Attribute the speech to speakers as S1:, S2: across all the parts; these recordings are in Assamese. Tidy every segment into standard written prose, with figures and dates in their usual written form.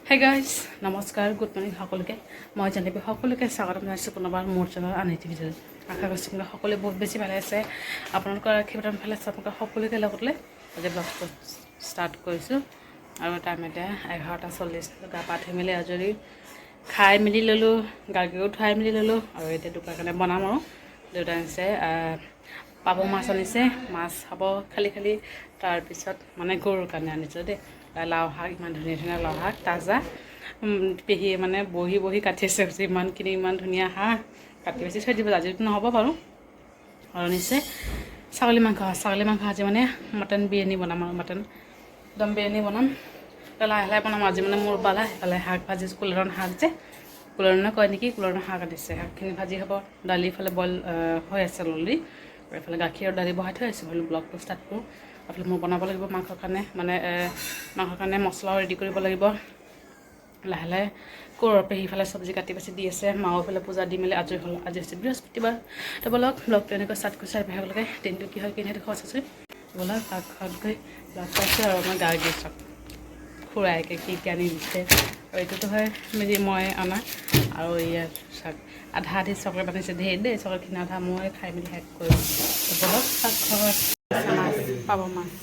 S1: Hey guys, নমস্কাৰ গুড মৰ্নিং সকলোকে মই জানিবি সকলোকে স্বাগতম জনাইছোঁ পুনৰবাৰ মোৰ চেনেল আনিটি ভিডিঅ' আশা কৰিছোঁ আপোনালোক সকলোৱে বহুত বেছি ভালে আছে আপোনালোকৰ আশীৰ্বাদ ভালে আছে আপোনালোক সকলোকে লগত লৈ আজি ব্লগটো ষ্টাৰ্ট কৰিছোঁ আৰু টাইম এতিয়া 11:40 গা পা ধুই মেলি আজৰি খাই মেলি ল'লোঁ গাৰ্গীও উঠাই মেলি ল'লোঁ আৰু এতিয়া দুপৰীয়া কাৰণে বনাম আৰু দেউতা আনিছে পাব মাছ আনিছে মাছ খাব খালি তাৰপিছত মানে গৰুৰ কাৰণে আনিছোঁ দেই লাও শাক ইমান ধুনীয়া ধুনীয়া লাও শাক তাজা পেহীয়ে মানে বহি কাটি আছে ইমানখিনি ইমান ধুনীয়া শাক কাটি বেছি থৈ দিব আজিতো নহ'ব বাৰু আৰু নিশ্চয় ছাগলী মাংস আজি মানে মটন বিৰিয়ানী বনাম আৰু মটন দম বিৰিয়ানী বনাম লাহে লাহে বনাম আজি মানে মোৰ বালা সেইফালে শাক ভাজি কুলেৰণ শাক যে কুলেৰণে কয় নেকি কুলেৰণৰ শাক আনিছে শাকখিনি ভাজি হ'ব দালি ইফালে বইল হৈ আছে অলৰেডি এইফালে গাখীৰ আৰু দালি বহাই থৈ আছোঁ বোলো ব্লগটো ষ্টাৰ্ট কৰোঁ আপুনি মই বনাব লাগিব মাংসৰ কাৰণে মানে মাংসৰ কাৰণে মছলাও ৰেডি কৰিব লাগিব লাহে লাহে কোৰৰ পেহীফালে চব্জি কাটি বাচি দি আছে মাও ফালে পূজা দি মেলি আজৰি হ'ল আজি হৈছে বৃহস্পতিবাৰ তো বলক ব্লগটো এনেকৈ ষ্টাৰ্ট কৰি চাই পেলাকে দিনটো কি হয় কিনে খৰচ আছে বলক শাক গৈ লগ পাইছোঁ আৰু আমাৰ গাৰ্গী চব খুৰাইকে কি আনি দিছে আৰু এইটোতো হয় মেলি মই অনা আৰু ইয়াত শাক আধা আধি চকলেট আনিছে ধেৰ দেই চকলেটখিনি আধা মই খাই মেলি শেষ কৰিম বলক শাক ঘৰত মাছ পাব মাছ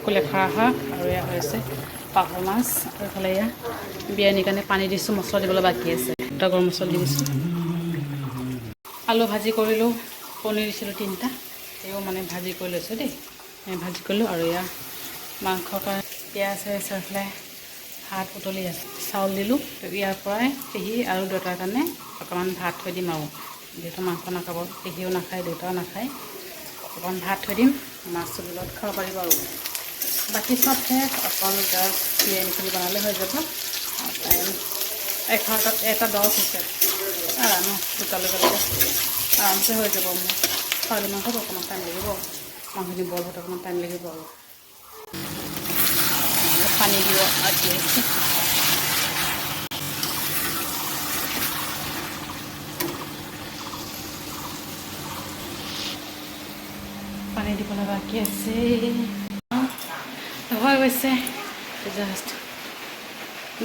S1: কুলেখাৰ শাক আৰু এয়া হৈছে পাভ মাছ আৰু এইফালে এয়া বিৰিয়ানীৰ কাৰণে পানী দিছোঁ মছলা দিবলৈ বাকী আছে দুটা গৰম মছলা দি দিছোঁ আলু ভাজি কৰিলোঁ পনীৰ দিছিলোঁ 3টা এও মানে ভাজি কৰি লৈছোঁ দেই ভাজি কৰিলোঁ আৰু এয়া মাংসৰ কাৰণে পিঁয়াজ হৈ আছে এইফালে ভাত উতলি আছে চাউল দিলোঁ ইয়াৰ পৰাই পেহী আৰু দেউতাৰ কাৰণে অকণমান ভাত থৈ দিম আৰু যিহেতু মাংস নাখাব পেহীও নাখায় দেউতাও নাখায় অকণমান ভাত থৈ দিম মাছটো লগত খাব পাৰিব আৰু বাকী চব শেষ অকল বিৰিয়ানীখিনি বনালে হৈ যাব টাইম 11:10 হৈছে ন দুটালৈকে আৰামছে হৈ যাব মোৰ ছাগলী মাংসত অকণমান টাইম লাগিব মাংসখিনি বইল হওঁতে অকণমান টাইম লাগিব আৰু পানী দিব আদি আছে পানী দিবলৈ বাকী আছে হৈ গৈছে জাষ্ট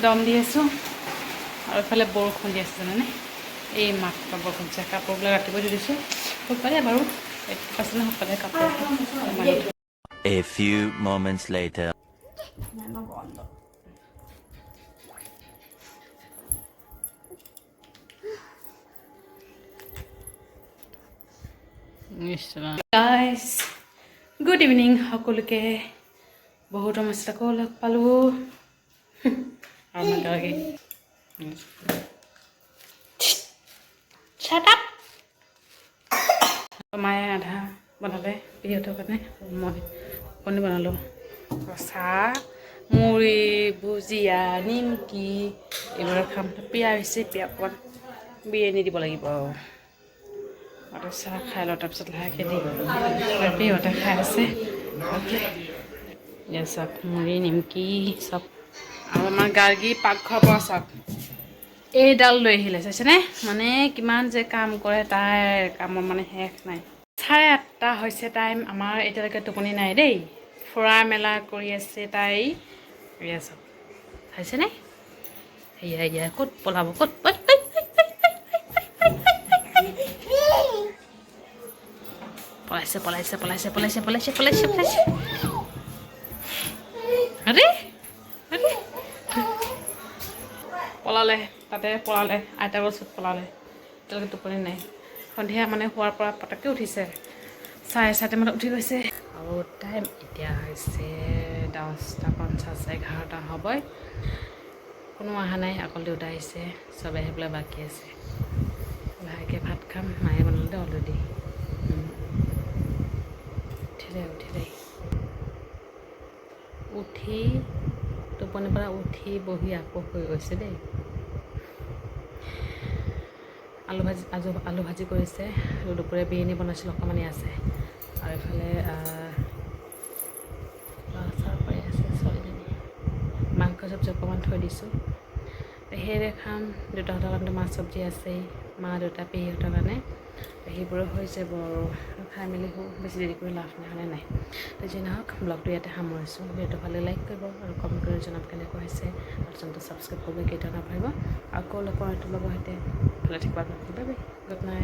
S1: দম দি আছোঁ আৰু এইফালে বৰষুণ দি আছে জানেনে এই মাত্ৰ বৰষুণ দিছে কাপোৰবিলাক ৰাতিপুৱা দি দিছোঁ শুকালে বাৰু 80% শুকালে কাপোৰ
S2: A few moments later
S1: guys good evening সকলোকে বহুত সমস্যা আকৌ লগ পালোঁ আৰু নাগাগে মায়ে আধা বনালে পেহীহঁতৰ কাৰণে মই কণী বনালোঁ চাহ মুড়ি ভুজিয়া নিমকি এইবোৰ খাম পিয়া হৈছে পিয়া অকণমান বিৰিয়ানী দিব লাগিব আৰু চাহ খাই লওঁ তাৰপিছত লাহেকৈ দিম পেহীহঁতে খাই আছে এয়া চাওক মুড়ি নিমকি চব আৰু আমাৰ গাৰ্গী পাকঘৰৰ পৰা চাওক এইডাল লৈ আহিলে চাইছেনে মানে কিমান যে কাম কৰে তাইৰ কামৰ মানে শেষ নাই 8:30 হৈছে টাইম আমাৰ এতিয়ালৈকে টোপনি নাই দেই ফুৰা মেলা কৰি আছে তাই এয়া চাওক চাইছেনে সেয়া ক'ত পলাব ক'ত পলাইছে আৰে পলালে তাতে পলালে আইতা বস্তুত পলালে এতিয়ালৈকে টোপনি নাই সন্ধিয়া মানে শোৱাৰ পৰা পটককৈ উঠিছে 4:30 মানত উঠি গৈছে আৰু টাইম এতিয়া হৈছে 10:50 11টা হ'বই কোনো অহা নাই অকল দেউতা আহিছে চবে আহি পেলাই বাকী আছে লাহেকৈ ভাত খাম মায়ে বনালে অলৰেডি উঠি টোপনিৰ পৰা উঠি বহি আকৌ হৈ গৈছে দেই আলু ভাজি কৰিছে আৰু দুপৰীয়া বিৰিয়ানী বনাইছিলোঁ অকণমানেই আছে আৰু এইফালে চাহ পাই আছে ছোৱালীজনী মাংস চব্জি অকণমান থৈ দিছোঁ পেহীৰে খাম দেউতাহঁতৰ কাৰণে মাছ চব্জি আছেই মা দেউতা পেহীহঁতৰ কাৰণে সেইবোৰো হৈ যাব আৰু খাই মেলি বেছি দেৰি কৰি লাভ নাই হয়নে নাই তো যি নহওক ব্লগটো ইয়াতে সামৰিছোঁ ভিডিঅ'টো ভালে লাইক কৰিব আৰু কমেণ্ট কৰি জনাব কেনেকুৱা হৈছে আৰু চেনেলটো ছাবস্ক্ৰাইব কৰিব কেইটা নাপাৰিব আকৌ লগ পাওঁ এইটো লগৰ সৈতে ভালে থাকিব আপোনালোকে বাই বাই গুড নাইট